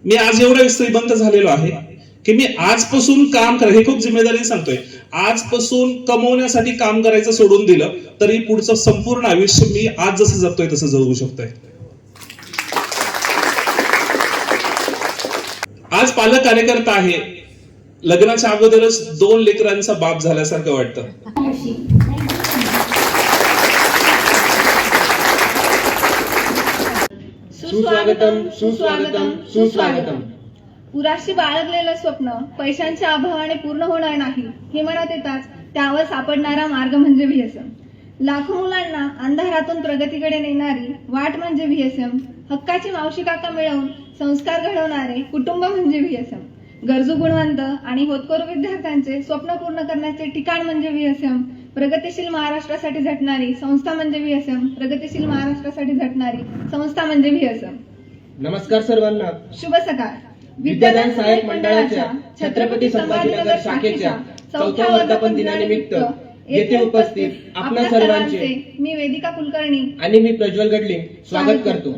मी आज एवढा श्रीमंत झालेलो आहे की मी आजपासून काम करा, हे खूप जिम्मेदारीने सांगतोय, आजपासून कमवण्यासाठी काम करायचं सोडून दिलं तरी पुढचं संपूर्ण आयुष्य मी आज जसं जगतोय तसं जगू शकतोय. आज पालक कार्यकर्ता आहे, लग्नाच्या अगोदरच 2 लेकरांचा बाप झाल्यासारखं वाटतं. सुस्वागतम सुस्वागतम सुस्वागतम. पुराशी बाळगलेलं स्वप्न पैशांच्या अभावाने पूर्ण होणार नाही हे मनात येताच त्यावर सापडणारा मार्ग म्हणजे व्हीएसएम. लाखो मुलांना अंधारातून प्रगतीकडे नेणारी वाट म्हणजे व्हीएसएम. हक्काची मावशी काका मिळवून संस्कार घडवणारे कुटुंब म्हणजे व्हीएसएम. गरजू गुणवंत आणि होतकरू विद्यार्थ्यांचे स्वप्न पूर्ण करण्याचे ठिकाण म्हणजे व्हीएसएम. प्रगतीशील महाराष्ट्रासाठी झटणारी संस्था म्हणजे व्हीएसएम. प्रगतीशील महाराष्ट्रासाठी झटणारी संस्था म्हणजे व्हीएसएम. नमस्कार सर्वांना. शुभ सकाळ. विद्यादान सहाय्यक मंडळाच्या छत्रपती संभाजीनगर शाखेच्या 4थ्या वर्धापन दिनानिमित्त येथे उपस्थित आपणा सर्वांचे मी वेदिका कुलकर्णी आणि मी प्रज्वल गडलिंग स्वागत करतो.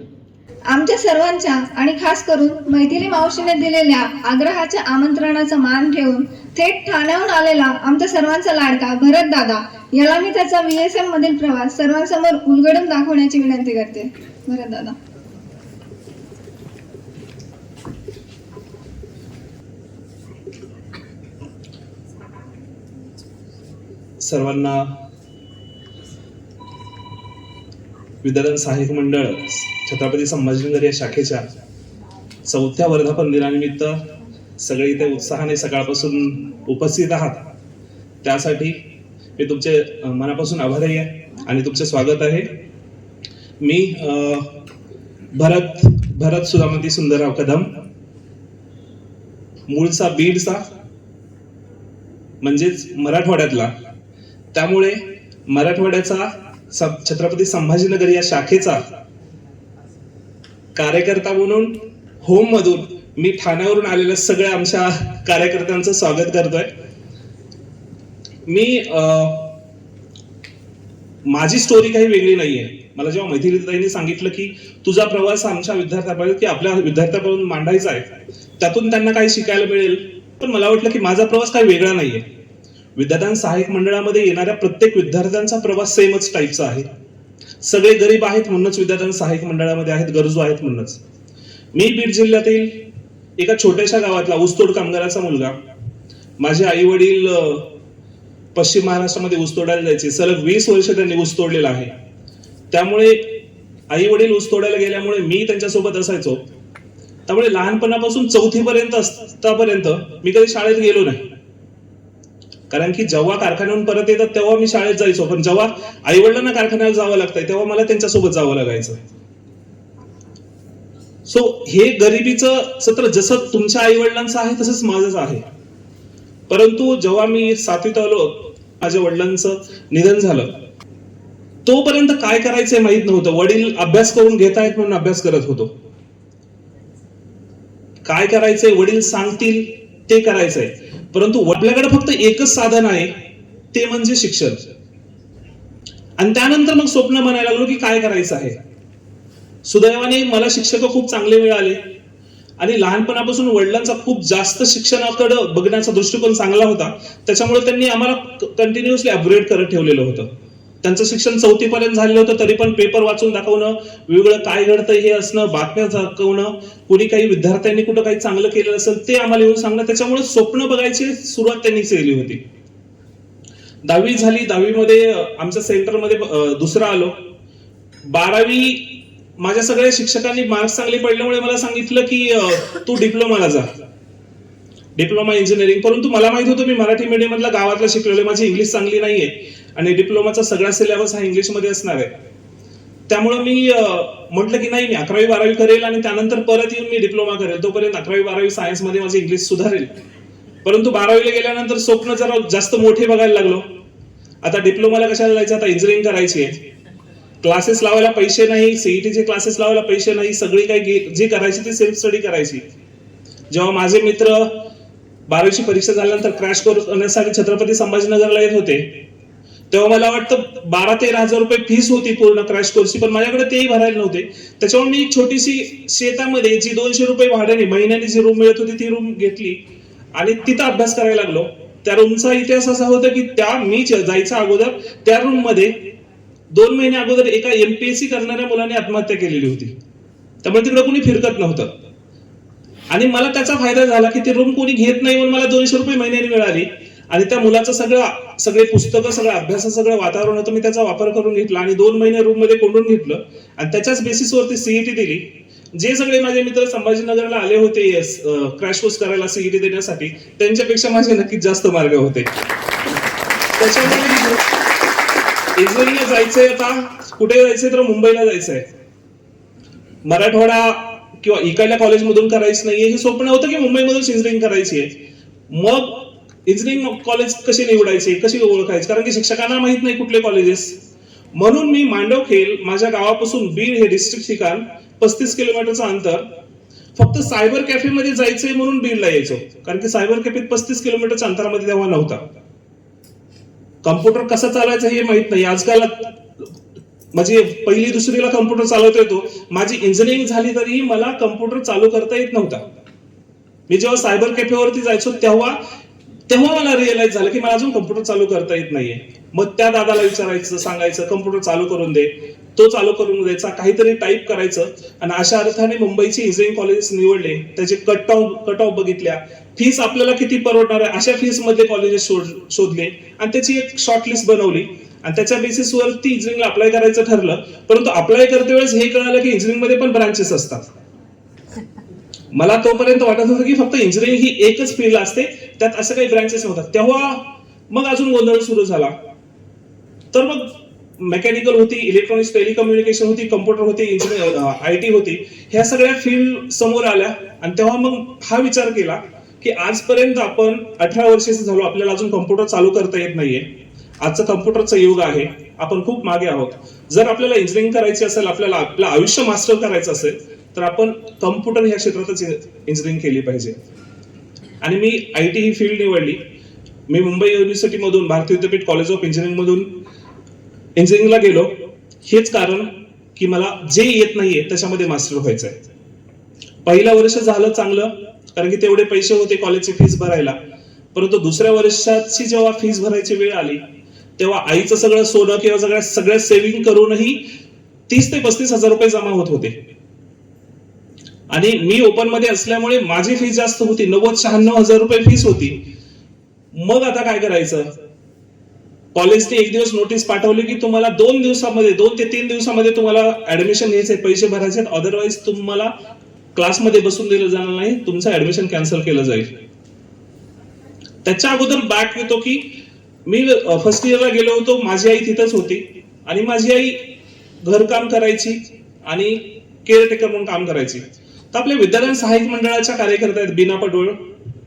आमच्या सर्वांच्या आणि खास करून मैथिली मावशीने दिलेल्या आग्रहाच्या आमंत्रणाचा मान ठेवून थेट ठाण्याहून आलेला आमच्या सर्वांचा लाडका भरत दादा याला मी त्याचा व्हीएसएम मधील प्रवास सर्वांसमोर उलगडून दाखवण्याची विनंती करते. भरत दादा. सर्वांना विद्यादान सहाय्यक मंडळ छत्रपती संभाजीनगर या शाखेच्या 4थ्या वर्धापन दिनानिमित्त सगळे इथे उत्साहाने सकाळपासून उपस्थित आहात, त्यासाठी मी तुमचे मनापासून आभारी आहे आणि तुमचे स्वागत आहे. मी भरत सुदामती सुंदरराव कदम, मूळचा बीडचा म्हणजेच मराठवाड्यातला, त्यामुळे मराठवाड्याचा छत्रपती संभाजीनगर या शाखेचा कार्यकर्ता म्हणून होम मधून मी ठाण्यावरून आलेल्या सगळ्या आमच्या कार्यकर्त्यांचं स्वागत करतोय. मी माझी स्टोरी काही वेगळी नाहीये. मला जेव्हा मैथिलीताईंनी सांगितलं की तुझा प्रवास आमच्या विद्यार्थ्यांपर्यंत की आपल्या विद्यार्थ्यांपर्यंत मांडायचा आहे, त्यातून त्यांना काही शिकायला मिळेल, पण मला वाटलं की माझा प्रवास काही वेगळा नाहीये. विद्यादान सहाय्यक मंडळामध्ये येणाऱ्या प्रत्येक विद्यार्थ्यांचा प्रवास सेमच टाईपचा आहे. सगळे गरीब आहेत म्हणूनच विद्यादान सहाय्यक मंडळामध्ये आहेत, गरजू आहेत म्हणूनच. मी बीड जिल्ह्यातील एका छोट्याशा गावातला ऊसतोड कामगाराचा मुलगा. माझे आई वडील पश्चिम महाराष्ट्रामध्ये ऊस तोडायला जायचे. सलग 20 वर्ष त्यांनी ऊस तोडलेला आहे. त्यामुळे आई वडील ऊस तोडायला गेल्यामुळे मी त्यांच्यासोबत असायचो. त्यामुळे लहानपणापासून 4थी पर्यंत आतापर्यंत मी कधी शाळेत गेलो नाही, कारण की जेव्हा कारखान्याहून परत येतात तेव्हा मी शाळेत जायचो, पण जेव्हा आई वडिलांना कारखान्याला जावं लागतंय तेव्हा मला त्यांच्यासोबत जावं लागायचं. सो हे गरिबीचं सत्र जसं तुमच्या आई वडिलांचं आहे तसंच माझंच आहे. परंतु जेव्हा मी 7वीत आलो, माझ्या वडिलांचं निधन झालं, तोपर्यंत काय करायचंय माहित नव्हतं. वडील अभ्यास करून घेत आहेत म्हणून अभ्यास करत होतो. काय करायचंय वडील सांगतील ते करायचंय, परंतु आपल्याकडे फक्त एकच साधन आहे, ते म्हणजे शिक्षण. आणि त्यानंतर मग स्वप्न बनायला लागलो की काय करायचं आहे. सुदैवाने मला शिक्षक खूप चांगले मिळाले आणि लहानपणापासून वडिलांचा खूप जास्त शिक्षणाकडे बघण्याचा दृष्टिकोन चांगला होता. त्याच्यामुळे त्यांनी आम्हाला कंटिन्युअसली अपग्रेड करत ठेवलेलं होतं. त्यांचं शिक्षण 4थी पर्यंत झालेलं होतं, तरी पण पेपर वाचून दाखवणं, वेगळं काय घडतंय हे असणं, बातम्या दाखवणं, कुणी काही विद्यार्थ्यांनी कुठं काही चांगलं केलेलं असेल ते आम्हाला येऊन सांगणं. त्याच्यामुळे स्वप्न बघायची सुरुवात त्यांनी केली होती. 10वी झाली. 10वीमध्ये आमच्या सेंटरमध्ये दुसरा आलो. 12वी माझ्या सगळ्या शिक्षकांनी मार्क्स चांगले पडल्यामुळे मला सांगितलं की तू डिप्लोमाला जा, डिप्लोमा इंजिनिअरिंग. परंतु मला माहित होतं मी मराठी मीडियम मधला गावातला शिकलेलो, माझी इंग्लिश चांगली नाहीये आणि डिप्लोमाचा सगळा सिलेबस हा इंग्लिशमध्ये असणार आहे. त्यामुळे मी म्हटलं की नाही, मी 11वी 12वी करेल आणि त्यानंतर परत येऊन मी डिप्लोमा करेल. तोपर्यंत 11वी 12वी सायन्स मध्ये माझी इंग्लिश सुधारेल. परंतु 12वीला गेल्यानंतर स्वप्न जरा जास्त मोठे बघायला लागलो. आता डिप्लोमाला कशाला जायचं, आता इंजिनिअरिंग करायची आहे. क्लासेस लावायला पैसे नाही, सीईटीचे क्लासेस लावायला पैसे नाही, सगळी काही जी करायची ती सेल्फ स्टडी करायची. जेव्हा माझे मित्र 12वीची परीक्षा झाल्यानंतर क्रॅश कोर्स करण्यासाठी छत्रपती संभाजीनगरला येत होते, तेव्हा मला वाटतं 12-13 हजार रुपये फीस होती पूर्ण क्रॅश कोर्सची, पण माझ्याकडे तेही भरायला नव्हते. त्याच्यामुळे मी एक छोटीशी शेतामध्ये जी 200 रुपये भाड्याने महिन्याने जी रूम मिळत होती ती रूम घेतली आणि तिथं अभ्यास करायला लागलो. त्या रूमचा इतिहास असा होता की मी जायच्या अगोदर त्या रूम मध्ये 2 महिने अगोदर एका MPSC करणाऱ्या मुलाने आत्महत्या केलेली होती. त्यामुळे तिकडे कोणी फिरकत नव्हतं आणि मला त्याचा फायदा झाला की ती रूम कोणी घेत नाही म्हणून मला 200 रुपये महिन्याने मिळाली आणि त्या मुलाचं सगळे पुस्तकं, सगळं अभ्यासाचं सगळं वातावरण होतं, मी त्याचा वापर करून घेतला आणि 2 महिने रूम मध्ये कोंडून घेतलं आणि त्याच्याच बेसिसवरती CET दिली. जे सगळे माझे मित्र संभाजीनगरला आले होते क्रॅश कोर्स करायला CET देण्यासाठी, त्यांच्यापेक्षा माझे नक्कीच जास्त मार्क होते. त्याच्यामुळे इंजिनिअरिंगला जायचंय, आता कुठे जायचंय तर मुंबईला जायचंय. मराठवाडा किंवा इकडल्या कॉलेजमधून करायचं नाहीये हे स्वप्न होतं की मुंबईमधून इंजिनिअरिंग करायची आहे. मग इंजिनिअरिंग कॉलेज कसे निवडायचे, कशी ओळखायचे, कारण की शिक्षकांना माहित नाही कुठले कॉलेजेस. म्हणून मी मांडवखेल, माझ्या गावापासून बीड हे डिस्ट्रिक्ट ठिकाण 35 किलोमीटरचं अंतर, फक्त सायबर कॅफे मध्ये जायचंय म्हणून बीडला यायचो, कारण की सायबर कॅफे 35 किलोमीटरच्या अंतरामध्ये तेव्हा नव्हता. कम्प्युटर कसा चालायचा हे माहित नाही. आजकाल म्हणजे पहिली दुसरीला कम्प्युटर चालवता येतो. माझी इंजिनिअरिंग झाली तरी मला कम्प्युटर चालू करता येत नव्हता. मी जेव्हा सायबर कॅफेवरती जायचो तेव्हा मला रिअलाइज झालं की मला अजून कम्प्युटर चालू करता येत नाहीये. मग त्या दादाला विचारायचं, सांगायचं कम्प्युटर चालू करून दे, तो चालू करून द्यायचा, काहीतरी टाईप करायचं आणि अशा अर्थाने मुंबईचे इंजिनिअरिंग कॉलेजेस निवडले. त्याचे कट ऑफ बघितल्या, फीस आपल्याला किती परवडणार आहे अशा फीस मध्ये कॉलेजेस शोधले आणि त्याची एक शॉर्टलिस्ट बनवली आणि त्याच्या बेसिसवरती इंजिनिअरिंगला अप्लाय करायचं ठरलं. परंतु अप्लाय करते वेळेस हे कळालं की इंजिनिअरिंग मध्ये पण ब्रांचेस असतात. मला तोपर्यंत वाटत होतं की फक्त इंजिनिअरिंग ही एकच फील्ड असते, त्यात असं काही ब्रांचेस नव्हतात. तेव्हा मग अजून गोंधळ सुरू झाला. तर मग मेकॅनिकल होती, इलेक्ट्रॉनिक्स, टेलिकम्युनिकेशन होती, कम्प्युटर होती, IT होती, ह्या सगळ्या फील्ड समोर आल्या आणि तेव्हा मग हा विचार केला की आजपर्यंत आपण 18 वर्षाचे झालो, आपल्याला अजून कम्प्युटर चालू करता येत नाहीये. आजचं कम्प्युटरचं युग आहे, आपण खूप मागे आहोत. जर आपल्याला इंजिनिअरिंग करायची असेल, आपल्याला आपलं आयुष्य मास्टर करायचं असेल तर आपण कम्प्युटर ह्या क्षेत्रातच इंजिनिअरिंग केली पाहिजे. आणि मी IT ही फील्ड निवडली. मी मुंबई युनिव्हर्सिटी मधून, भारतीय विद्यापीठ कॉलेज ऑफ इंजिनिअरिंग मधून इंजिनिअरिंगला गेलो. हेच कारण की मला जे येत नाहीये त्याच्यामध्ये मास्टर व्हायचंय. पहिलं वर्ष झालं चांगलं, कारण की तेवढे पैसे होते कॉलेजची फीस भरायला. परंतु दुसऱ्या वर्षाची जेव्हा फीस भरायची वेळ आली तेव्हा आईचं सगळं सोनं किंवा सगळ्या सेव्हिंग करूनही 30 ते 35 हजार रुपये जमा होत होते. आणि मी ओपन मध्ये असल्यामुळे माझी फीस जास्त होती, 90-96 हजार रुपये फीस होती. मग आता काय करायचं? कॉलेजने एक दिवस नोटीस पाठवली की तुम्हाला 2 ते 3 दिवसामध्ये तुम्हाला ऍडमिशन घ्यायचे, पैसे भरायचे, अदरवाईज तुम्हाला क्लासमध्ये बसून दिलं जाणार नाही, तुमचं ऍडमिशन कॅन्सल केलं जाईल. त्याच्या अगोदर बॅक येतो की मी फर्स्ट इयरला गेलो होतो, माझी आई तिथंच होती आणि माझी आई घरकाम करायची आणि केअरटेकर म्हणून काम करायची. तर आपल्या विद्यादान सहाय्यक मंडळाच्या कार्यकर्त्या आहेत बीना पडोळ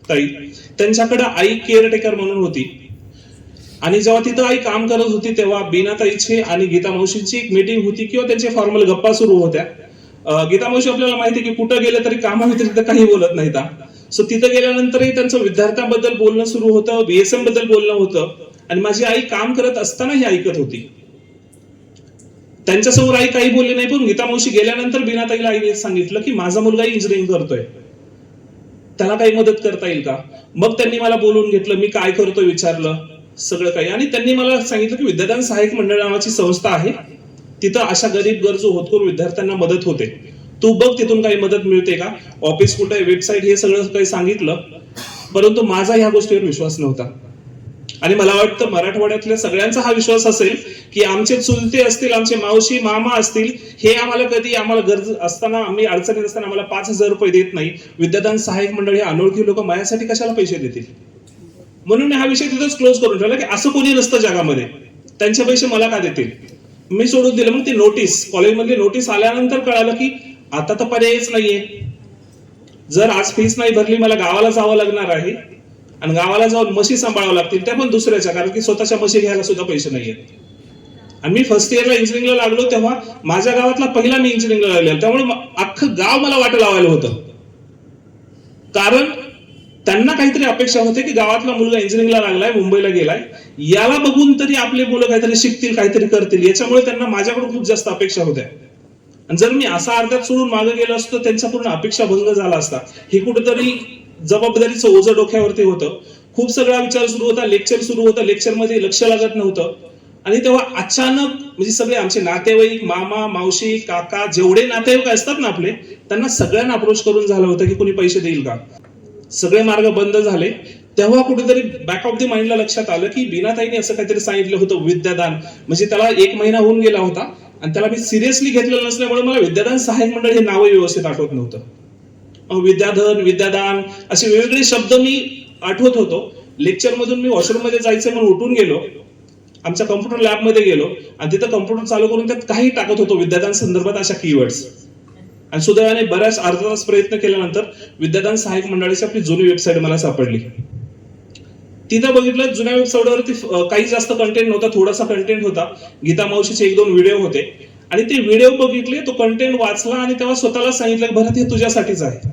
ताई, त्यांच्याकडे आई केअरटेकर म्हणून होती. आणि जेव्हा तिथं आई काम करत होती तेव्हा बीना ताईची आणि गीता मावशींची एक मीटिंग होती किंवा त्यांचे फॉर्मल गप्पा सुरू होत्या. गीता मावशी आपल्याला माहिती आहे की कुठं गेलं तरी कामाव्यतिरिक्त काही बोलत नाहीत. सो तिथं गेल्यानंतरही त्यांचं विद्यार्थ्यांबद्दल बोलणं सुरू होतं, BSM बद्दल बोलणं होतं आणि माझी आई काम करत असताना ही ऐकत होती. त्यांच्यासमोर आई काही बोलली नाही, पण गीता मावशी गेल्यानंतर बीना ताईला आईने सांगितलं की माझा मुलगा इंजिनिअरिंग करतोय, त्याला काही मदत करता येईल का? मग त्यांनी मला बोलून घेतलं, मी काय करतोय विचारलं सगळं काही, आणि त्यांनी मला सांगितलं की विद्यादान सहाय्यक मंडळ नावाची संस्था आहे, तिथं अशा गरीब गरजू होतकरू विद्यार्थ्यांना मदत होते, तू बघ तिथून काही मदत मिळते का, ऑफिस कुठे आहे, वेबसाईट, हे सगळं काही सांगितलं. परंतु माझा ह्या गोष्टीवर विश्वास नव्हता. आणि मला वाटतं मराठवाड्यातल्या सगळ्यांचा हा विश्वास असेल की आमचे चुलते असतील, आमचे मावशी मामा असतील, हे आम्हाला गरज असताना, आम्ही अडचणीत असताना आम्हाला 5,000 रुपये देत नाही. विद्यादान सहाय्यक मंडळ हे अनोळखी लोक माझ्यासाठी कशाला पैसे देतील? म्हणून हा विषय तिथंच क्लोज करून ठेवला की असं कोणी नसतं जगामध्ये, त्यांचे पैसे मला का देतील? मी सोडून दिलं. मग ती नोटीस, कॉलेजमधली नोटीस आल्यानंतर कळालं की आता तर पर्यायच नाहीये. जर आज फीस नाही भरली मला गावाला जावं लागणार आहे आणि गावाला जाऊन म्हशी सांभाळावं लागतील, त्या पण दुसऱ्याच्या, कारण की स्वतःच्या म्हशी घ्यायला सुद्धा पैसे नाहीयेत. आणि मी फर्स्ट इयरला इंजिनिअरिंगला लागलो तेव्हा माझ्या गावातला पहिला मी इंजिनिअरिंगला लागलो, त्यामुळे अख्खं गाव मला वाट लावायला होतं. कारण त्यांना काहीतरी अपेक्षा होते की गावातला मुलगा इंजिनिअरिंगला लागलाय, मुंबईला गेलाय, याला बघून तरी आपले मुलं काहीतरी शिकतील, काहीतरी करतील, याच्यामुळे त्यांना माझ्याकडून खूप जास्त अपेक्षा होत्या. आणि जर मी असा अर्ध्यात सोडून मागे गेलो असतो त्यांच्या पूर्ण अपेक्षा भंग झाला असता. हे कुठेतरी जबाबदारीचं ओझं डोक्यावरती होतं. खूप सगळा विचार सुरू होता, लेक्चर सुरू होतं, लेक्चरमध्ये लक्ष लागत नव्हतं. आणि तेव्हा अचानक म्हणजे सगळे आमचे नातेवाईक, मामा, मावशी, काका, जेवढे नातेवाईक असतात ना आपले, त्यांना सगळ्यांना अप्रोच करून झालं होतं की कोणी पैसे देईल का. सगळे मार्ग बंद झाले. तेव्हा कुठेतरी बॅक ऑफ द माइंडला लक्षात आलं की बीनाताईने असं काहीतरी सांगितलं होतं विद्यादान, म्हणजे त्याला 1 महिना होऊन गेला होता आणि त्याला मी सिरियसली घेतलेलं नसल्यामुळे मला विद्यादान सहाय्यक मंडळ हे नावही व्यवस्थित आठवत नव्हतं. विद्याधन, विद्यादान असे वेगवेगळे शब्द मी आठवत होतो. लेक्चर मधून मी वॉशरूम मध्ये जायचं म्हणून उठून गेलो, आमच्या कम्प्युटर लॅब मध्ये गेलो आणि तिथं कम्प्युटर चालू करून त्यात काही टाकत होतो विद्यादान संदर्भात अशा कीवर्ड्स. आणि सुदैवाने बऱ्याच अर्धा तास प्रयत्न केल्यानंतर विद्यादान सहाय्यक मंडळाची आपली जुनी वेबसाईट मला सापडली. तिथं बघितलं जुन्या वेबसाईटवरती काही जास्त कंटेंट नव्हता, थोडासा कंटेंट होता. गीता मावशीचे 1-2 व्हिडिओ होते आणि ते व्हिडिओ बघितले, तो कंटेंट वाचला आणि तेव्हा स्वतःला सांगितलं भरत हे तुझ्यासाठीच आहे.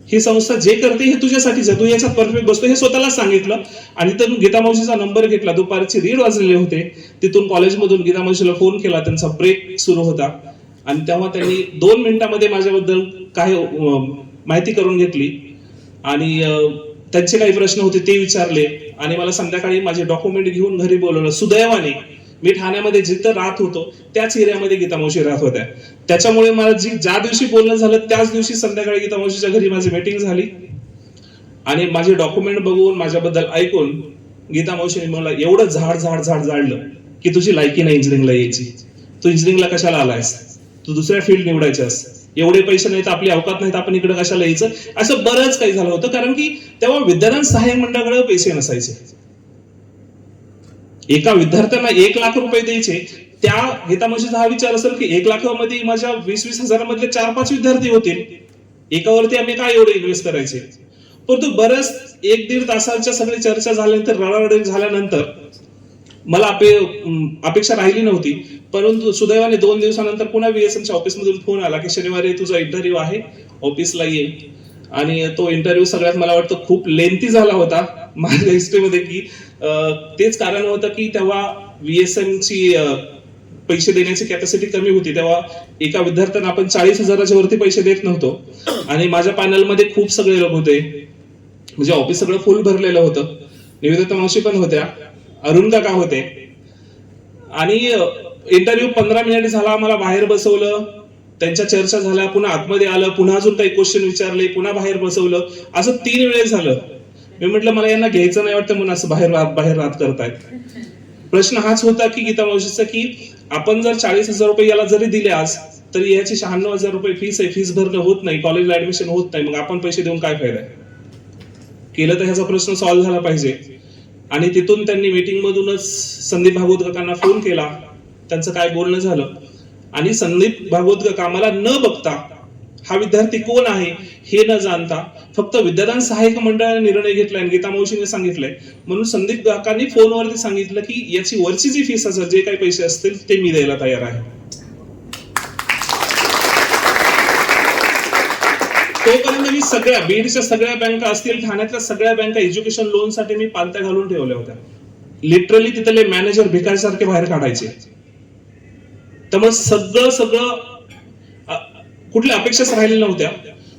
ही संस्था जे करते हे तुझ्यासाठीच आहे, तू याच्यात परफेक्ट बसतो हे स्वतःला सांगितलं. आणि तर गीता मावशीचा नंबर घेतला. दुपारचे 1:30 वाजलेले होते. तिथून कॉलेजमधून गीता मावशीला फोन केला, त्यांचा ब्रेक सुरू होता आणि तेव्हा त्यांनी 2 मिनिटांमध्ये माझ्याबद्दल काही माहिती करून घेतली आणि त्यांचे काही प्रश्न होते ते विचारले आणि मला संध्याकाळी माझे डॉक्युमेंट घेऊन घरी बोलवलं. सुदैवाने मी ठाण्यामध्ये जिथं राहत होतो त्याच एरियामध्ये गीता मावशी राहत होत्या. त्याच्यामुळे मला ज्या दिवशी बोलणं झालं त्याच दिवशी संध्याकाळी गीता मावशीच्या घरी माझी मीटिंग झाली आणि माझे डॉक्युमेंट बघून, माझ्याबद्दल ऐकून गीता मावशीने मला एवढं झाड जाडलं की तुझी लायकी नाही इंजिनिअरिंगला यायची, तू इंजिनिअरिंगला कशाला आलायस, तू दुसऱ्या फील्ड निवडायच्यास, एवढे पैसे नाहीत, आपली अवकात नाहीत, आपण इकडे कशाला यायचं. असं बरंच काही झालं होतं. कारण की तेव्हा विद्यादान सहाय्यक मंडळाकडे पैसे नसायचे. एका विद्यार्थ्यांना 1 लाख रुपये द्यायचे. त्या गीता मावशीचा हा विचार असेल की 1 लाखामध्ये माझ्या 20-20 हजारामधले 4-5 विद्यार्थी होतील, एकावरती आम्ही काय एवढे इन्व्हेस्ट करायचे. परंतु बरंच 1-1.5 तासाच्या सगळी चर्चा झाल्यानंतर, रडारडी झाल्यानंतर मला अपेक्षा राहिली नव्हती. परंतु सुदैवाने 2 दिवसानंतर पुन्हा VSMच्या ऑफिसमधून फोन आला की शनिवारी तुझा इंटरव्ह्यू आहे, ऑफिसला ये. आणि तो इंटरव्ह्यू सगळ्यात मला वाटतं खूप लेंथी झाला होता माझ्या हिस्ट्रीमध्ये, की तेच कारण होतं की तेव्हा VSMची पैसे देण्याची कॅपॅसिटी कमी होती. तेव्हा एका विद्यार्थ्यांना आपण 40,000च्या वरती पैसे देत नव्हतो आणि माझ्या पॅनलमध्ये खूप सगळे लोक होते, म्हणजे ऑफिस सगळं फुल भरलेलं होतं. निवेदिता मावशी पण होत्या, अरुण काका होते. आणि इंटरव्ह्यू 15 मिनिट झाला, मला बाहेर बसवलं, त्यांच्या चर्चा झाल्या, पुन्हा आतमध्ये आलं, पुन्हा अजून काही क्वेश्चन विचारले, पुन्हा बाहेर बसवलं. असं 3 वेळेस झालं. मी म्हटलं मला यांना घ्यायचं नाही वाटतं म्हणून असं बाहेर रात करतायत. प्रश्न हाच होता की गीता मावशीचा की आपण जर 40,000 रुपये याला जरी दिले आज तरी याची 96,000 रुपये फीस आहे, फीस भरणं होत नाही, कॉलेजला ऍडमिशन होत नाही, मग आपण पैसे देऊन काय फायदा आहे. केलं तर ह्याचा प्रश्न सॉल्व्ह झाला पाहिजे. आणि तिथून त्यांनी मीटिंग मधूनच संदीप भागवत काकांना फोन केला, त्यांचं काय बोलणं झालं. आणि संदीप भागवत काका आम्हाला न बघता हा विद्यार्थी कोण आहे हे न जाणता फक्त विद्यादान सहाय्यक मंडळाने निर्णय घेतलाय आणि गीता मावशीने सांगितलंय म्हणून संदीप काकांनी फोनवरती सांगितलं की याची वरची जी फीस असेल, जे काही पैसे असतील ते मी द्यायला तयार आहे. तोपर्यंत मी सगळ्या बीडच्या सगळ्या बँका असतील, ठाण्यातल्या सगळ्या बँका एज्युकेशन लोन साठी मी पालत्या घालून ठेवल्या होत्या. लिटरली तिथले मॅनेजर भिकारीसारखे बाहेर काढायचे. त्यामुळे सगळं कुठल्या अपेक्षाच राहिलेल्या नव्हत्या.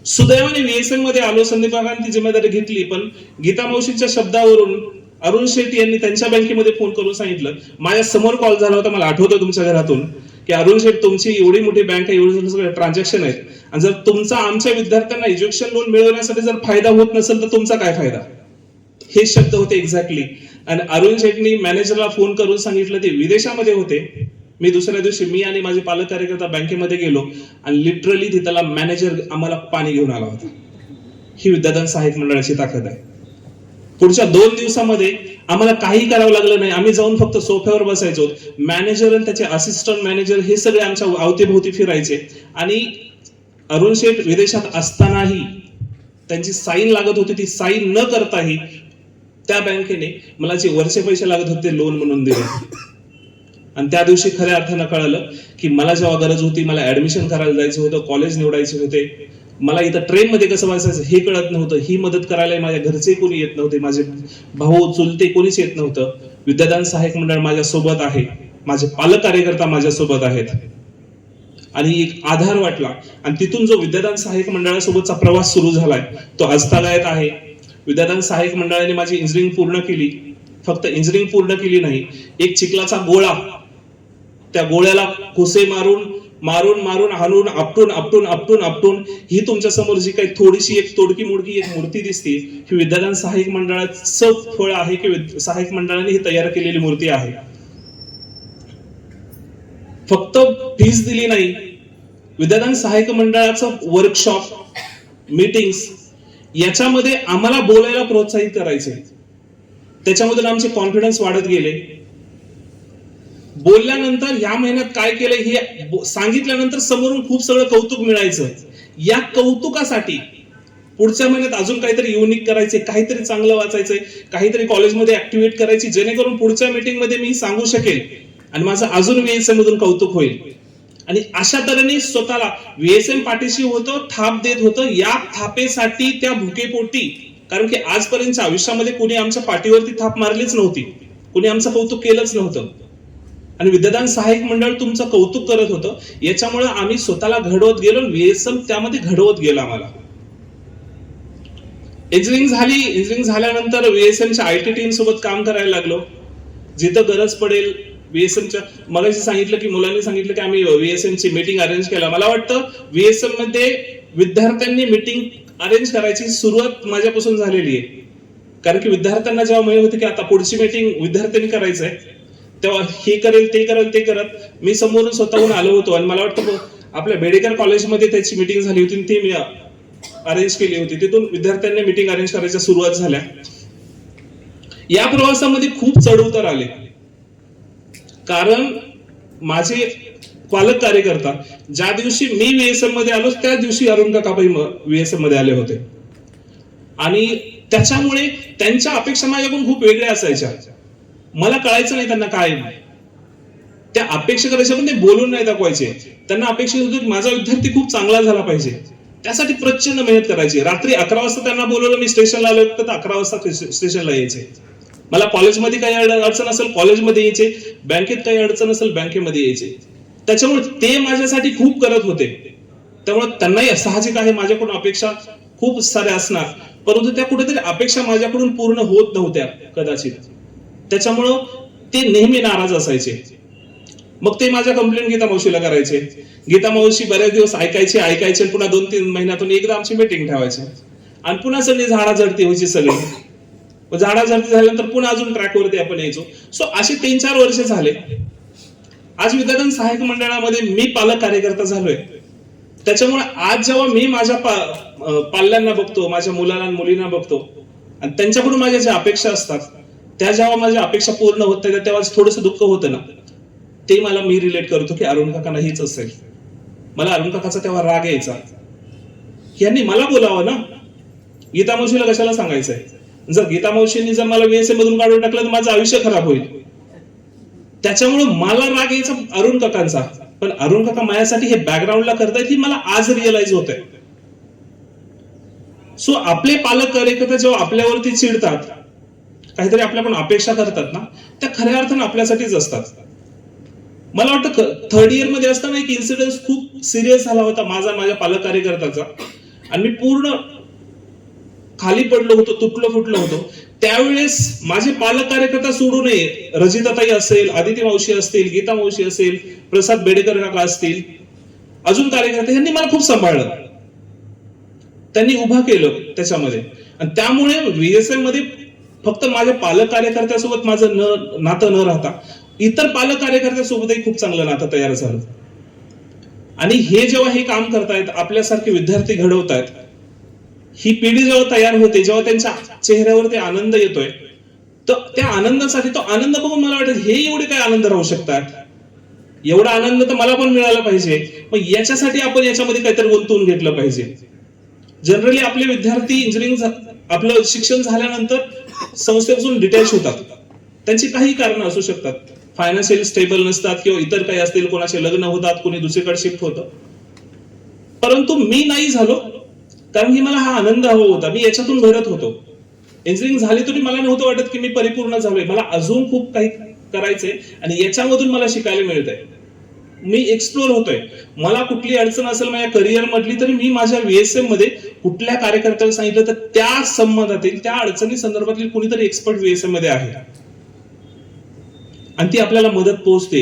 सुदैवाने VSM मध्ये आलो, संदीप काकांनी ती जिम्मेदारी घेतली. पण गीता मावशींच्या शब्दावरून अरुण शेट्टी यांनी त्यांच्या बँकेमध्ये फोन करून सांगितलं, माझ्या समोर कॉल झाला होता, मला आठवतं तुमच्या घरातून, की अरुण शेट्टी तुमची एवढी मोठी बँक आहे, एवढे सगळे ट्रान्झॅक्शन आहेत आणि जर तुमचा आमच्या विद्यार्थ्यांना एज्युकेशन लोन मिळवण्यासाठी जर फायदा होत नसेल तर तुमचा काय फायदा. हे शब्द होते एक्झॅक्टली. आणि अरुण शेट्टींनी मॅनेजरला फोन करून सांगितलं, ते विदेशामध्ये होते. मी दुसऱ्या दिवशी मी आणि माझे पालक कार्यकर्ता बँकेमध्ये गेलो आणि लिटरली तिथला मॅनेजर आम्हाला पाणी घेऊन आला होता. ही विद्यादान सहाय्यक मंडळाची ताकद आहे. पुढच्या 2 दिवसामध्ये आम्हाला काही करावं लागलं नाही. आम्ही जाऊन फक्त सोफ्यावर बसायचो. मॅनेजर आणि त्याचे असिस्टंट मॅनेजर हे सगळे आमच्या अवतीभोवती फिरायचे. आणि अरुण शेठ विदेशात असतानाही त्यांची साईन लागत होती, ती साईन न करताही त्या बँकेने मला जे वरचे पैसे लागत होते लोन म्हणून दिले. आणि त्या दिवशी खऱ्या अर्थानं कळालं की मला जेव्हा गरज होती, मला ऍडमिशन करायला जायचं होतं, कॉलेज निवडायचे होते, मला इथं ट्रेनमध्ये कसं बसायचं हे कळत नव्हतं. ही मदत करायला माझ्या घरचे कोणी येत नव्हते, माझे भाऊ चुलते कोणीच येत नव्हतं. विद्यादान सहाय्यक मंडळ माझ्या सोबत आहे, माझे पालक कार्यकर्ता माझ्या सोबत आहेत आणि एक आधार वाटला. आणि तिथून जो विद्यादान सहाय्यक मंडळासोबतचा प्रवास सुरू झालाय तो आजतागायत आहे. विद्यादान सहाय्यक मंडळाने माझी इंजिनिअरिंग पूर्ण केली. फक्त इंजिनिअरिंग पूर्ण केली नाही, एक चिखलाचा गोळा, त्या गोळ्याला कुसे मारून मारून मारून हाणून आपटून आपटून आपटून आपटून ही तुमच्या समोर जी काही थोडीशी एक तोडकी मोडकी एक मूर्ती दिसते ही विद्यादान सहाय्यक मंडळाचं फळ आहे की सहाय्यक मंडळाने ही तयार केलेली मूर्ती आहे. फक्त फीस दिली नाही, विद्यादान सहाय्यक मंडळाचं वर्कशॉप, मीटिंग्स याच्यामध्ये आम्हाला बोलायला प्रोत्साहित करायचे. त्याच्यामधून आमचे कॉन्फिडन्स वाढत गेले. बोलल्यानंतर या महिन्यात काय केलं हे सांगितल्यानंतर समोरून खूप सगळं कौतुक मिळायचं. या कौतुकासाठी पुढच्या महिन्यात अजून काहीतरी युनिक करायचे, काहीतरी चांगलं वाचायचंय, काहीतरी कॉलेजमध्ये ऍक्टिव्हेट करायची, जेणेकरून पुढच्या मीटिंग मध्ये मी सांगू शकेल आणि माझं अजून VSM मधून कौतुक होईल. आणि अशा तऱ्हेने स्वतःला VSM पाठीशी होतं, थाप देत होतं. या थापेसाठी, त्या भुकेपोटी, कारण की आजपर्यंतच्या आयुष्यामध्ये कुणी आमच्या पाठीवरती थाप मारलीच नव्हती, कुणी आमचं कौतुक केलंच नव्हतं. आणि विद्यादान सहाय्यक मंडळ तुमचं कौतुक करत होतं. याच्यामुळे आम्ही स्वतःला घडवत गेलो, VSM त्यामध्ये घडवत गेला. आम्हाला इंजिनिअरिंग झाल्यानंतर VSMच्या IT टीम सोबत काम करायला लागलो. जिथं गरज पडेल VSMच्या, मगाशी सांगितलं की मुलांनी सांगितलं की आम्ही VSMची मीटिंग अरेंज केला. मला वाटतं VSM मध्ये विद्यार्थ्यांनी मीटिंग अरेंज करायची सुरुवात माझ्यापासून झालेली आहे. कारण की विद्यार्थ्यांना जेव्हा माहिती होती की आता पुढची मीटिंग विद्यार्थ्यांनी करायचं आहे, तेव्हा हे करेल ते करत मी समोरून स्वतःहून आलो होतो. आणि मला वाटतं आपल्या बेडेकर कॉलेजमध्ये त्याची मीटिंग झाली होती, ती मी अरेंज केली होती. तिथून विद्यार्थ्यांनी मीटिंग अरेंज करायच्या सुरुवात झाल्या. या प्रवासामध्ये खूप चढउतार आले, कारण माझे पालक कार्यकर्ता ज्या दिवशी मी VSM मध्ये आलो त्या दिवशी अरुण काकाबाई VSM मध्ये आले होते. आणि त्याच्यामुळे त्यांच्या अपेक्षा माझ्याकडून खूप वेगळ्या असायच्या. मला कळायचं नाही त्यांना काय त्या अपेक्षा करायच्या, पण ते बोलून नाही दाखवायचे. त्यांना अपेक्षित होतं की माझा विद्यार्थी खूप चांगला झाला पाहिजे, त्यासाठी प्रचंड मेहनत करायची. रात्री 11 वाजता त्यांना बोलवलं, मी स्टेशनला आलो तर 11 वाजता स्टेशनला यायचे. मला कॉलेजमध्ये काही अडचण असेल कॉलेजमध्ये यायचे, बँकेत काही अडचण असेल बँकेमध्ये यायचे. त्याच्यामुळे ते माझ्यासाठी खूप करत होते. त्यामुळे त्यांनाही साहजिक आहे माझ्याकडून अपेक्षा खूप साऱ्या असणार, परंतु त्या कुठेतरी अपेक्षा माझ्याकडून पूर्ण होत नव्हत्या कदाचित. त्याच्यामुळं ते नेहमी नाराज असायचे. मग ते माझ्या कंप्लेंट गीता मावशीला करायचे. गीता मावशी बरेच दिवस ऐकायचे पुन्हा 2-3 महिन्यातून एकदा आमची मीटिंग ठेवायची आणि पुन्हा सगळी झाडाझडती व्हायची. सगळी झाडाझडती झाल्यानंतर पुन्हा अजून ट्रॅकवरती आपण यायचो. सो असे 3-4 वर्ष झाले. आज विद्यादान सहाय्यक मंडळामध्ये मी पालक कार्यकर्ता झालोय. त्याच्यामुळे आज जेव्हा मी माझ्या पाल्यांना बघतो, माझ्या मुलांना मुलींना बघतो आणि त्यांच्याकडून माझ्या ज्या अपेक्षा असतात त्या जेव्हा माझ्या अपेक्षा पूर्ण होत नाही तेव्हा थोडंसं दुःख होतं ना. ते मला मी रिलेट करतो की अरुण काकांना हीच असेल. मला अरुण काकाचा तेव्हा राग यायचा, यांनी मला बोलावं ना, गीता मावशीला कशाला सांगायचंय. जर गीता मावशींनी जर मला VSM मधून काढून टाकलं तर माझं आयुष्य खराब होईल. त्याच्यामुळे मला राग यायचा अरुण काकांचा. पण अरुण काका माझ्यासाठी हे बॅकग्राऊंडला करतायत ही मला आज रिअलाइज होत आहे. सो आपले पालक कार्यकर्ते जेव्हा आपल्यावरती चिडतात, काहीतरी आपल्याकडून अपेक्षा करतात ना, त्या खऱ्या अर्थानं आपल्यासाठीच असतात. मला वाटतं 3rd इयर मध्ये असताना एक इन्सिडेंट खूप सिरियस झाला होता माझ्या पालक कार्यकर्त्याचा. आणि मी पूर्ण खाली पडलो होतो, तुटलो फुटलो होतो. त्यावेळेस माझे पालक कार्यकर्ता सोडू नये, रजिताताई असेल, आदिती मावशी असतील, गीता मावशी असेल, प्रसाद बेडेकर काका असतील, अजून कार्यकर्ते, यांनी मला खूप सांभाळलं, त्यांनी उभा केलं त्याच्यामध्ये. आणि त्यामुळे VSM मध्ये फक्त माझ्या पालक कार्यकर्त्यासोबत माझं नातं न राहता इतर पालक कार्यकर्त्यासोबतही खूप चांगलं नातं तयार झालं. आणि हे जेव्हा हे काम करतायत, आपल्यासारखे विद्यार्थी घडवतायत, ही पिढी जेव्हा तयार होते, जेव्हा त्यांच्या चेहऱ्यावरती आनंद येतोय, तर त्या आनंदासाठी, तो आनंद बघून मला वाटत हे एवढे काय आनंद राहू शकतात, एवढा आनंद तर मला पण मिळाला पाहिजे. मग याच्यासाठी आपण याच्यामध्ये काहीतरी गुंतवून घेतलं पाहिजे. जनरली आपले विद्यार्थी इंजिनिअरिंग आपलं शिक्षण झाल्यानंतर संस्थेपासून डिटॅच होतात. त्यांची काही कारण असू शकतात, फायनान्शियल स्टेबल नसतात किंवा इतर काही असतील, कोणाचे लग्न होतात, कोणी दुसरीकडे शिफ्ट होतं. परंतु मी नाही झालो, कारण की मला हा आनंद हवा होता, मी याच्यातून घडत होतो. इंजिनिअरिंग झाली तरी मला नव्हतं वाटत की मी परिपूर्ण झालोय, मला अजून खूप काही करायचंय आणि याच्यामधून मला शिकायला मिळतंय. मी एक्सप्लोर होतोय. मला कुठली अडचण असेल माझ्या करिअर मधली तरी मी माझ्या VSM मध्ये कुठल्या कार्यकर्त्याला सांगितलं तर त्या संबंधातील त्या अडचणी संदर्भातील कुणीतरी एक्सपर्ट VSM मध्ये आहे आणि ती आपल्याला मदत पोहोचते.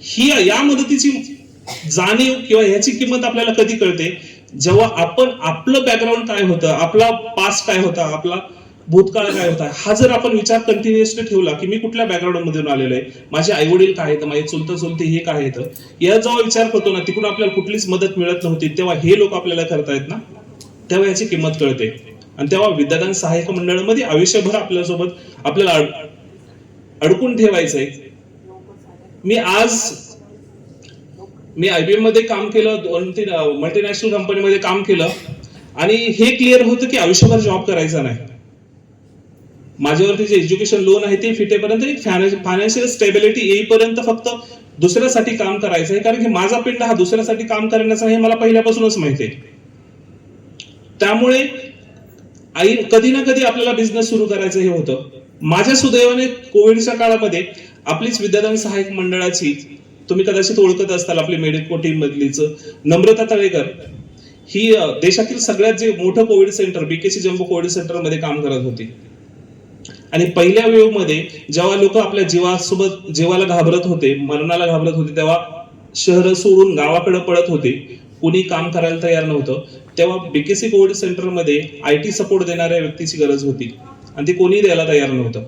ही या मदतीची जाणीव किंवा ह्याची किंमत आपल्याला कधी कळते, जेव्हा आपण आपलं बॅकग्राऊंड काय होतं, आपला पास्ट काय होता, आपला भूतकाळ काय होता, हा जर आपण विचार कंटिन्युअसली ठेवला की मी कुठल्या बॅकग्राऊंड मधून आलेलो आहे, माझे आई वडील काय आहेत, माझे चुलत चुलते हे काय आहेत, या जेव्हा विचार करतो ना, तिकडून आपल्याला कुठलीच मदत मिळत नव्हती, तेव्हा हे लोक आपल्याला करतायत ना, तेव्हा याची किंमत कळते. आणि तेव्हा विद्यादान सहाय्यक मंडळामध्ये आयुष्यभर आपल्यासोबत आपल्याला अडकून ठेवायचंय. मी IBM मध्ये काम केलं, 2-3 मल्टीनॅशनल कंपनीमध्ये काम केलं आणि हे क्लिअर होतं की आयुष्यभर जॉब करायचा नाही. माझ्यावरती जे एज्युकेशन लोन आहे ते फिटेपर्यंत, एक फायनान्शियल स्टेबिलिटी येईपर्यंत फक्त दुसऱ्यासाठी काम करायचं आहे, कारण की माझा पिंड हा दुसऱ्यासाठी काम करण्याचा हे मला पहिल्यापासूनच माहिती आहे. त्यामुळे कधी ना कधी आपल्याला बिझनेस सुरू करायचं हे होतं. माझ्या सुदैवाने कोविडच्या काळामध्ये आपलीच विद्यादान सहाय्यक मंडळाची, तुम्ही कदाचित ओळखत असताल, आपली मेडिको टीम मधलीच नम्रता तळेकर, ही देशातील सगळ्यात जे मोठं Covid centre BKC jumbo Covid centre मध्ये काम करत होती. आणि पहिल्या वेव्ह मध्ये जेव्हा लोक आपल्या जीवाला घाबरत होते, मरणाला घाबरत होते, तेव्हा शहर सोडून गावाकडे पळत होते, कुणी काम करायला तयार नव्हतं, तेव्हा BKC कोविड सेंटर मध्ये IT सपोर्ट देणाऱ्या व्यक्तीची गरज होती आणि ती कोणी द्यायला तयार नव्हतं.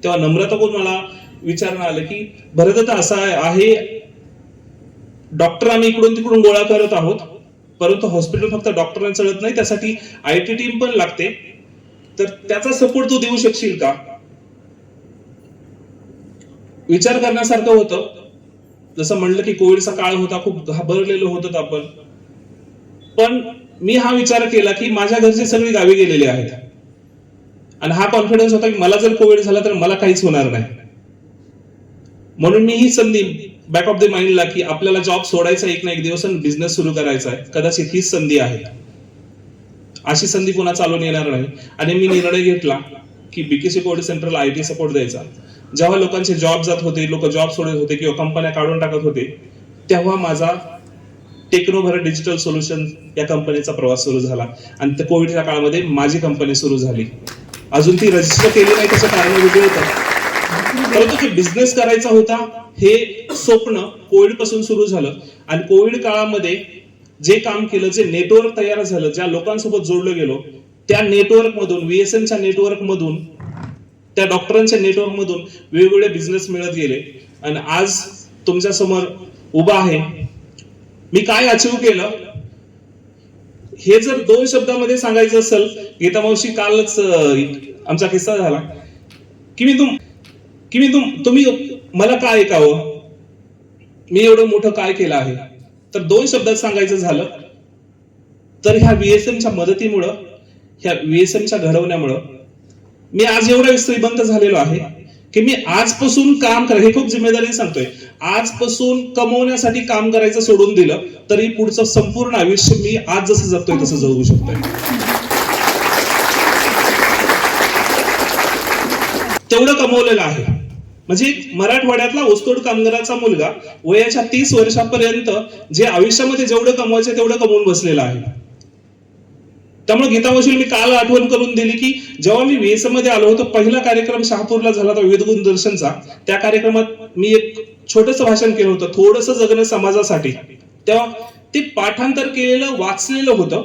तेव्हा नम्रता कोण मला विचारणं आलं की भरदत्ता असा आहे, डॉक्टर आम्ही इकडून तिकडून गोळा करत आहोत, परंतु हॉस्पिटल फक्त डॉक्टरांना चालत नाही, त्यासाठी IT टीम पण लागते, तर त्याचा सपोर्ट तू देऊ शकशील का? विचार करण्यासारखं होतं. जसं म्हणलं की कोविडचा काळ होता, खूप घाबरलेलो होतो आपण, पण मी हा विचार केला की माझ्या घरचे सगळे गावी गेलेले आहेत आणि हा कॉन्फिडन्स होता की मला जर कोविड झाला तर मला काहीच होणार नाही. म्हणून मी ही संधी बॅक ऑफ द माइंडला की आपल्याला जॉब सोडायचा एक ना एक दिवस आणि बिझनेस सुरू करायचा आहे, कदाचित हीच संधी आहे, अशी संधी पुन्हा चालून येणार नाही. आणि मी निर्णय घेतला की BKC कोविड सेंटरला IT सपोर्ट द्यायचा. जेव्हा लोकांचे जॉब जात होते, लोक जॉब सोडत होते किंवा कंपन्या काढून टाकत होते, तेव्हा माझा टेक्नोव्हर डिजिटल सोल्युशन या कंपनीचा प्रवास सुरू झाला आणि त्या कोविडच्या काळामध्ये माझी कंपनी सुरू झाली. अजून ती रजिस्टर केली नाही, त्याचं कारण वेगळं होतं, परंतु जे बिझनेस करायचा होता हे स्वप्न कोविड पासून सुरू झालं. आणि कोविड काळामध्ये जे काम केलं, जे नेटवर्क तयार झालं, ज्या लोकांसोबत जोडलं गेलो, त्या नेटवर्क मधून, VSMच्या नेटवर्क मधून, त्या डॉक्टरांच्या नेटवर्क मधून वेगवेगळे बिझनेस मिळत गेले आणि आज तुमच्या समोर उभा आहे. मी काय अचीव्ह केलं हे जर 2 शब्दामध्ये सांगायचं असेल, गीता मावशी कालच आमचा किस्सा झाला की तुम्ही मला काय ऐकावं, मी एवढं मोठं काय केलं आहे, तर 2 शब्दात सांगायचं झालं तर ह्या VSMच्या मदतीमुळं, ह्या VSMच्या घडवण्यामुळं मी आज एवढा श्रीमंत झालेलो आहे की मी आजपासून काम करा, हे खूप जिम्मेदारीने सांगतोय, आजपासून कमवण्यासाठी काम करायचं सोडून दिलं तरी पुढचं संपूर्ण आयुष्य मी आज जसं जगतोय तसं जगू शकतोय. तेवढं कमवलेलं आहे. म्हणजे मराठवाड्यातला ओस्तोड कामगाराचा मुलगा वयाच्या 30 वर्षापर्यंत जे आयुष्यामध्ये जेवढं कमवायचं तेवढं कमवून बसलेला आहे. त्यामुळे गीता मावशीला मी काल आठवण करून दिली की जेव्हा मी VSM मध्ये आलो होतो, पहिला कार्यक्रम शहापूरला झाला होता विविध गुण दर्शनचा. त्या कार्यक्रमात मी एक छोटंसं भाषण केलं होतं, थोडंसं जगणं समाजासाठी. तेव्हा ते पाठांतर केलेलं, वाचलेलं होतं,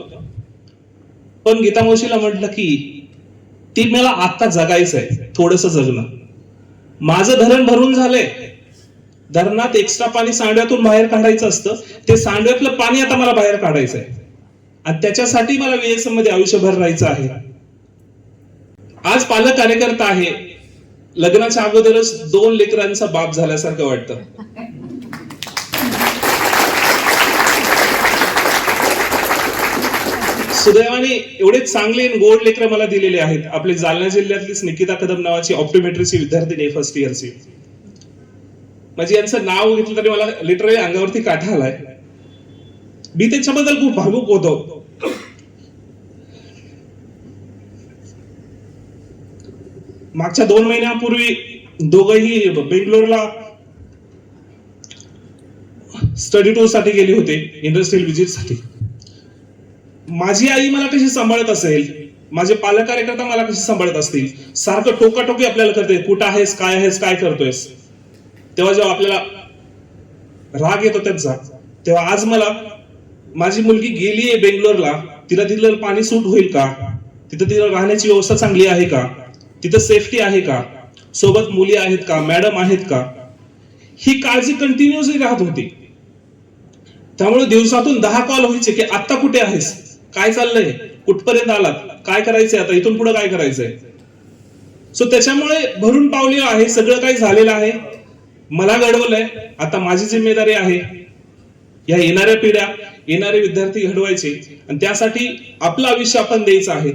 पण गीता मावशीला म्हटलं की ती मला आता जगायचंय, थोडंसं जगणं. माझं धरण भरून झालंय, धरणात एक्स्ट्रा पाणी सांडव्यातून बाहेर काढायचं असतं, ते सांडव्यातलं पाणी आता मला बाहेर काढायचंय आणि त्याच्यासाठी मला VSM मध्ये आयुष्यभर राहायचं आहे. आज पालक कार्यकर्ता आहे, लग्नाच्या अगोदरच 2 लेकरांचा बाप झाल्यासारखं वाटतं. सुदैवाने एवढे चांगले गोड लेकरं मला दिलेले आहेत. आपले जालना जिल्ह्यातलीच निकिता कदम नावाची ऑप्टोमेट्रीची विद्यार्थिनी, फर्स्ट इयरची. म्हणजे यांचं नाव घेतलं तरी मला लिटरली अंगावरती काटा आलाय. मी त्यांच्याबद्दल खूप भावुक होतो. मागच्या 2 महिन्यापूर्वी दोघंही बेंगलोरला स्टडी टूर साठी गेले होते, इंडस्ट्रियल व्हिजिट साठी. माझी आई मला कशी सांभाळत असेल, माझे पालक कार्यकर्ता मला कशी सांभाळत असतील, सारखं टोकाटोकी आपल्याला करते, कुठं आहेस, काय करतोयस. तेव्हा जेव्हा आपल्याला राग येतो त्यांचा, तेव्हा आज मला माझी मुलगी गेलीये बेंगलोरला, तिला तिथलं पाणी सूट होईल का, तिथं तिला राहण्याची व्यवस्था चांगली आहे का, तिथं सेफ्टी आहे का, सोबत मुली आहेत का, मॅडम आहेत का, ही काळजी कंटिन्युअसली राहत होती. त्यामुळे दिवसातून 10 कॉल व्हायचे की आता कुठे आहेस, काय चाललंय, कुठपर्यंत आलात, काय करायचंय, आता इथून पुढे काय करायचंय. सो त्याच्यामुळे भरून पावली आहे, सगळं काही झालेलं आहे, मला घडवलंय. आता माझी जिम्मेदारी आहे या येणाऱ्या पिढ्या, येणारे विद्यार्थी घडवायचे, आणि त्यासाठी आपलं आयुष्य आपण द्यायचं आहे.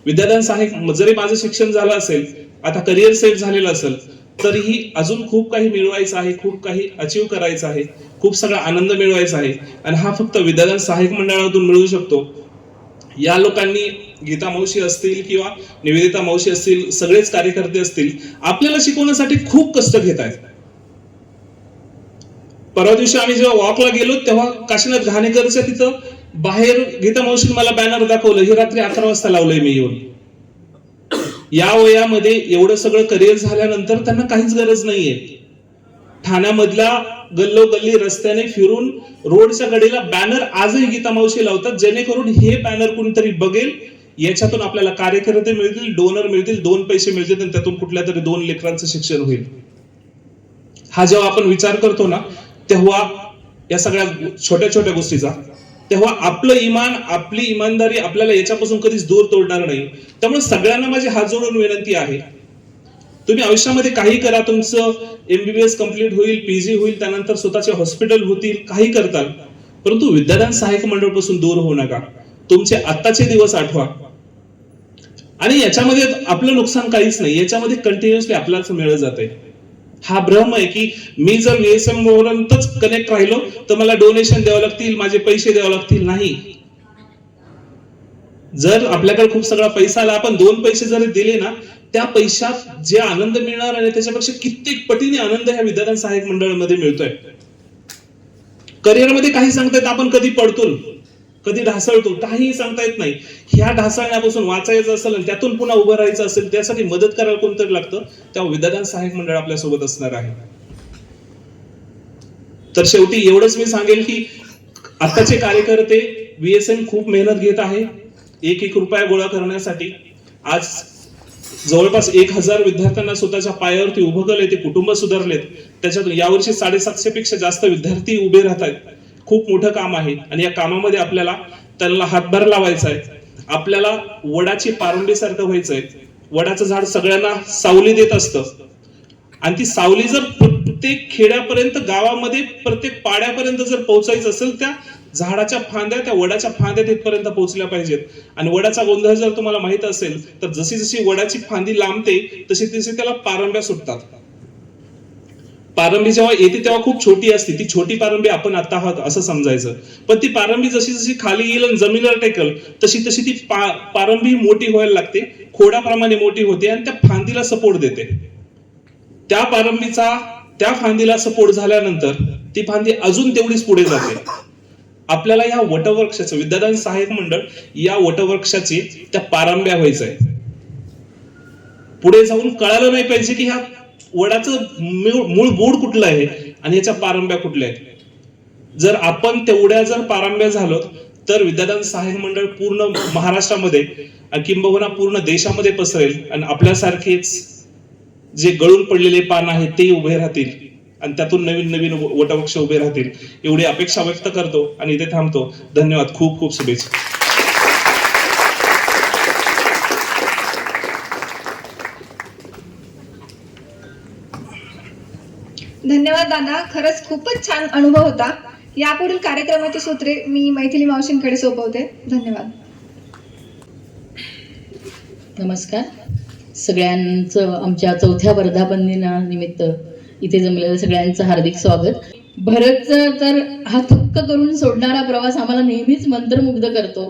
विद्यादान सहाय्यक जरी माझं शिक्षण झालं असेल, आता करिअर सेट झालेलं असेल, तरीही अजून खूप काही मिळवायचं आहे, खूप काही अचीव करायचं आहे, खूप सगळा आनंद मिळवायचा आहे. आणि हा फक्त विद्यादान सहाय्यक मंडळातून मिळू शकतो. या लोकांनी, गीता मावशी असतील किंवा निवेदिता मावशी असतील, सगळेच कार्यकर्ते असतील, आपल्याला शिकवण्यासाठी खूप कष्ट घेत आहेत. परवा दिवशी आम्ही जेव्हा वॉकला गेलो तेव्हा काशीनाथ घाणेकरच्या तिथं बाहेर गीता मावशीने मला बॅनर दाखवलं, हे रात्री 11 वाजता लावलंय मी येऊन. या वयामध्ये एवढं सगळं करिअर झाल्यानंतर त्यांना काहीच गरज नाहीये. ठाण्यामधल्या गल्लोगल्ली रस्त्याने फिरून रोडच्या कडेला बॅनर आजही गीता मावशी लावतात, जेणेकरून हे बॅनर कोणीतरी बघेल, याच्यातून आपल्याला कार्यकर्ते मिळतील, डोनर मिळतील, 2 पैसे मिळतील, आणि त्यातून कुठल्या तरी 2 लेकरांचं शिक्षण होईल. हा जेव्हा आपण विचार करतो ना, तेव्हा या सगळ्या छोट्या छोट्या गोष्टीचा, तेव्हा आपलं इमान, आपली इमानदारी आपल्याला याच्यापासून कधीच दूर तोडणार नाही. त्यामुळे सगळ्यांना माझी हात जोडून विनंती आहे, तुम्ही आयुष्यामध्ये काही करा, तुमचं MBBS कम्प्लीट होईल, PG होईल, त्यानंतर स्वतःचे हॉस्पिटल होतील, काही करताल, परंतु विद्यादान सहाय्यक मंडळ पासून दूर होऊ नका. तुमचे आत्ताचे दिवस आठवा. आणि याच्यामध्ये आपलं नुकसान काहीच नाही, याच्यामध्ये कंटिन्युअसली आपल्याला मिळत जाते. हा भ्रम आहे की मी जर VSM पर्यंतच कनेक्ट राहिलो तर मला डोनेशन द्यावं लागतील, माझे पैसे द्यावे लागतील. नाही, जर आपल्याकडे खूप सगळा पैसा आला, आपण 2 पैसे जरी दिले ना, त्या पैशात जे आनंद मिळणार आहे त्याच्यापेक्षा कित्येक पटीने आनंद ह्या विद्यादान सहाय्यक मंडळामध्ये मिळतोय. करिअरमध्ये काही सांगता येत, आपण कधी पडतो, कधी ढासळतो, काहीही सांगता येत नाही. ह्या ढासळण्यापासून वाचायचं असेल आणि त्यातून पुन्हा उभं राहायचं असेल, त्यासाठी मदत करायला कोणतरी लागतं, तेव्हा विद्यादान सहाय्यक मंडळ आपल्या सोबत असणार आहे. तर शेवटी एवढंच मी सांगेल की आताचे कार्यकर्ते, VSM खूप मेहनत घेत आहे एक रुपया गोळा करण्यासाठी. आज जवळपास 1000 विद्यार्थ्यांना स्वतःच्या पायावरती उभं केलंय, ते कुटुंब सुधारलेत. त्याच्यातून यावर्षी 750 पेक्षा जास्त विद्यार्थी उभे राहत आहेत. खूप मोठं काम आहे, आणि या कामामध्ये आपल्याला त्यांना हातभार लावायचा आहे. आपल्याला वडाची पारंबी सारखं व्हायचंय. वडाचं झाड सगळ्यांना सावली देत असतं, आणि ती सावली जर प्रत्येक खेड्यापर्यंत, गावामध्ये प्रत्येक पाड्यापर्यंत जर पोहोचायचं असेल, त्या झाडाच्या फांद्या, त्या वडाच्या फांद्या तिथपर्यंत पोहोचल्या पाहिजेत. आणि वडाचा गोंधळ जर तुम्हाला माहित असेल तर जशी जशी वडाची फांदी लांबते तशी तशी त्याला पारंब्या सुटतात. पारंबी जेव्हा येते तेव्हा खूप छोटी असते, ती छोटी पारंबी आपण आता आहोत असं समजायचं. पण ती पारंबी जशी जशी खाली येईल आणि जमिनीवर टेकल तशी तशी ती पारंबी मोठी व्हायला लागते, खोडाप्रमाणे मोठी होते, आणि त्या फांदीला सपोर्ट देते. त्या फांदीला सपोर्ट झाल्यानंतर ती फांदी अजून तेवढीच पुढे जाते. आपल्याला या वटवृक्षाचं, विद्यादान सहाय्यक मंडळ या वटवृक्षाची त्या पारंब्या व्हायचंय. पुढे जाऊन कळालं नाही पाहिजे की ह्या वडाचं मूळ बोड कुठलं आहे आणि याच्या पारंब्या कुठल्या आहेत. जर आपण तेवढ्या जर पारंब्या झालो तर विद्यादान सहाय्यक मंडळ पूर्ण महाराष्ट्रामध्ये किंबहुना पूर्ण देशामध्ये पसरेल, आणि आपल्यासारखेच जे गळून पडलेले पान आहेत ते उभे राहतील, आणि त्यातून नवीन नवीन वटवृक्ष उभे राहतील. एवढी अपेक्षा व्यक्त करतो आणि इथे थांबतो. धन्यवाद. खूप खूप शुभेच्छा. धन्यवाद दादा, खरंच खूपच छान अनुभव होता. यापुढील कार्यक्रमाची सूत्रे मी मैथिली मावशींकडे सोपवते. धन्यवाद. नमस्कार सगळ्यांचं. आमच्या 4थ्या वर्धापन दिनानिमित्त इथे जमलेलं सगळ्यांचं हार्दिक स्वागत. भरतचा तर हा थक्क करून सोडणारा प्रवास आम्हाला नेहमीच मंत्रमुग्ध करतो,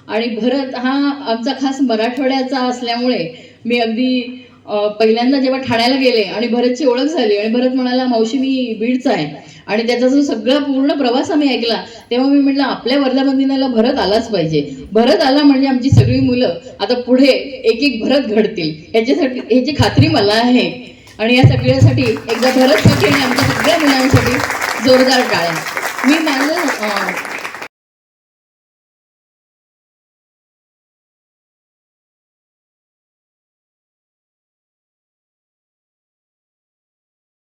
आणि भरत हा आमचा खास मराठवाड्याचा असल्यामुळे मी अगदी पहिल्यांदा जेव्हा ठाण्याला गेले आणि भरतची ओळख झाली आणि भरत म्हणाला मावशी मी बीडचा आहे आणि त्याचा जो सगळा पूर्ण प्रवास आम्ही ऐकला तेव्हा मी म्हटलं आपल्या वर्धापन दिनाला भरत आलाच पाहिजे. भरत आला म्हणजे आमची सगळी मुलं आता पुढे एक एक भरत घडतील ह्याची खात्री मला आहे. आणि या सगळ्यासाठी एकदा भरतसाठी आणि आमच्या सगळ्या मुलांसाठी जोरदार टाळ्या. मी माझं